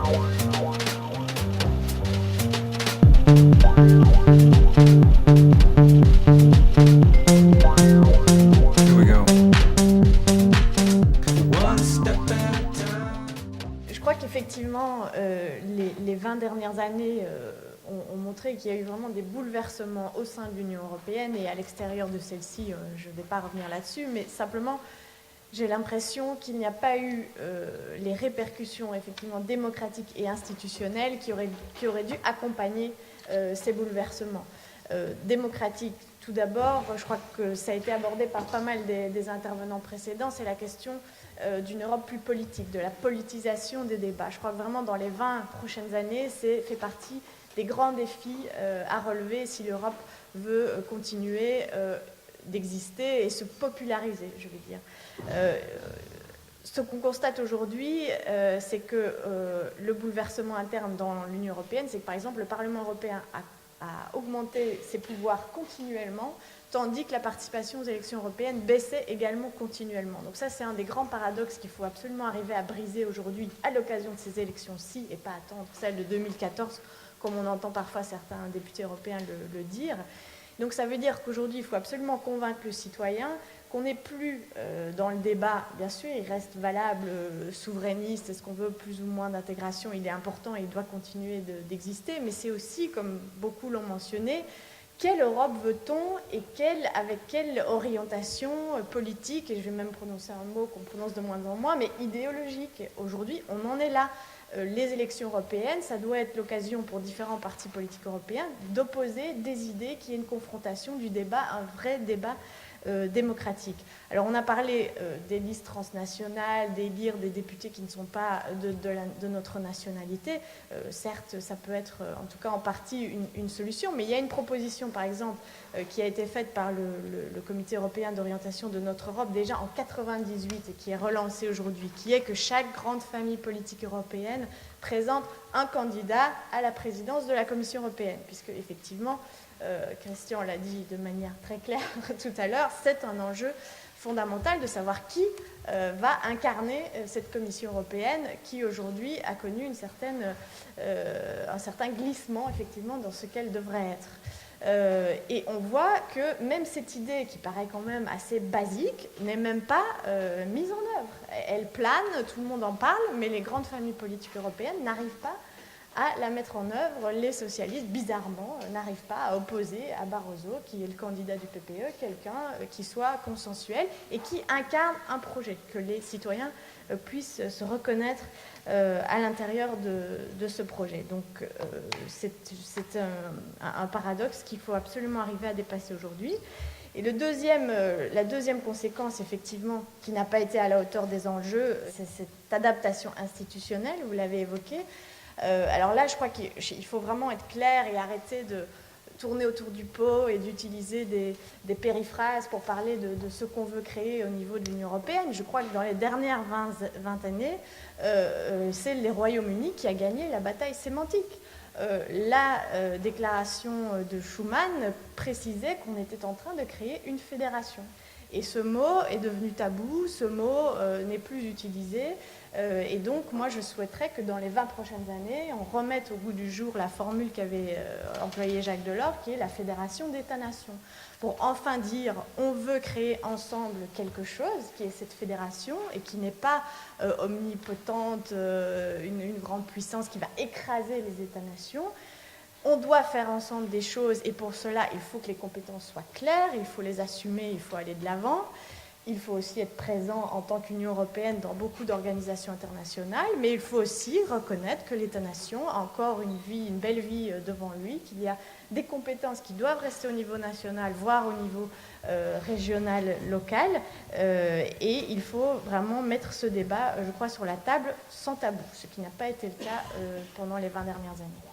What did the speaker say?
Je crois qu'effectivement, les 20 dernières années ont montré qu'il y a eu vraiment des bouleversements au sein de l'Union européenne et à l'extérieur de celle-ci. Je ne vais pas revenir là-dessus, mais simplement, j'ai l'impression qu'il n'y a pas eu les répercussions effectivement démocratiques et institutionnelles qui auraient dû accompagner ces bouleversements. Démocratique, tout d'abord, je crois que ça a été abordé par pas mal des intervenants précédents, c'est la question d'une Europe plus politique, de la politisation des débats. Je crois que vraiment dans les 20 prochaines années, c'est fait partie des grands défis à relever si l'Europe veut continuer d'exister et se populariser, je vais dire. Ce qu'on constate aujourd'hui, c'est que le bouleversement interne dans l'Union européenne, c'est que par exemple le Parlement européen a augmenté ses pouvoirs continuellement, tandis que la participation aux élections européennes baissait également continuellement. Donc ça, c'est un des grands paradoxes qu'il faut absolument arriver à briser aujourd'hui à l'occasion de ces élections-ci et pas attendre celles de 2014, comme on entend parfois certains députés européens le dire. Donc ça veut dire qu'aujourd'hui, il faut absolument convaincre le citoyen qu'on n'est plus dans le débat. Bien sûr, il reste valable, souverainiste, est-ce qu'on veut plus ou moins d'intégration, il est important et il doit continuer d'exister, mais c'est aussi, comme beaucoup l'ont mentionné, quelle Europe veut-on et avec quelle orientation politique, et je vais même prononcer un mot qu'on prononce de moins en moins, mais idéologique. Aujourd'hui, on en est là. Les élections européennes, ça doit être l'occasion pour différents partis politiques européens d'opposer des idées, qu'il y ait une confrontation du débat, un vrai débat démocratique. Alors on a parlé des listes transnationales, d'élire des députés qui ne sont pas de notre nationalité. Certes, ça peut être en tout cas en partie une solution, mais il y a une proposition par exemple qui a été faite par le Comité européen d'orientation de notre Europe déjà en 1998 et qui est relancée aujourd'hui, qui est que chaque grande famille politique européenne présente un candidat à la présidence de la Commission européenne, puisque effectivement, Christian l'a dit de manière très claire tout à l'heure, c'est un enjeu fondamental de savoir qui va incarner cette Commission européenne qui aujourd'hui a connu un certain glissement effectivement dans ce qu'elle devrait être. Et on voit que même cette idée qui paraît quand même assez basique n'est même pas mise en œuvre. Elle plane, tout le monde en parle, mais les grandes familles politiques européennes n'arrivent pas à la mettre en œuvre. Les socialistes, bizarrement, n'arrivent pas à opposer à Barroso, qui est le candidat du PPE, quelqu'un qui soit consensuel et qui incarne un projet, que les citoyens puissent se reconnaître à l'intérieur de ce projet. Donc c'est un paradoxe qu'il faut absolument arriver à dépasser aujourd'hui. Et la deuxième conséquence, effectivement, qui n'a pas été à la hauteur des enjeux, c'est cette adaptation institutionnelle, vous l'avez évoqué. Alors là, je crois qu'il faut vraiment être clair et arrêter de tourner autour du pot et d'utiliser des périphrases pour parler de ce qu'on veut créer au niveau de l'Union européenne. Je crois que dans les dernières 20 années, c'est le Royaume-Uni qui a gagné la bataille sémantique. La déclaration de Schuman précisait qu'on était en train de créer une fédération. Et ce mot est devenu tabou, ce mot n'est plus utilisé. Et donc, moi, je souhaiterais que dans les 20 prochaines années, on remette au goût du jour la formule qu'avait employée Jacques Delors, qui est la fédération d'États-nations. Pour enfin dire, on veut créer ensemble quelque chose, qui est cette fédération, et qui n'est pas omnipotente, une grande puissance qui va écraser les États-nations. On doit faire ensemble des choses, et pour cela, il faut que les compétences soient claires, il faut les assumer, il faut aller de l'avant. Il faut aussi être présent en tant qu'Union européenne dans beaucoup d'organisations internationales, mais il faut aussi reconnaître que l'État-nation a encore une belle vie devant lui, qu'il y a des compétences qui doivent rester au niveau national, voire au niveau régional, local, et il faut vraiment mettre ce débat, je crois, sur la table sans tabou, ce qui n'a pas été le cas pendant les 20 dernières années.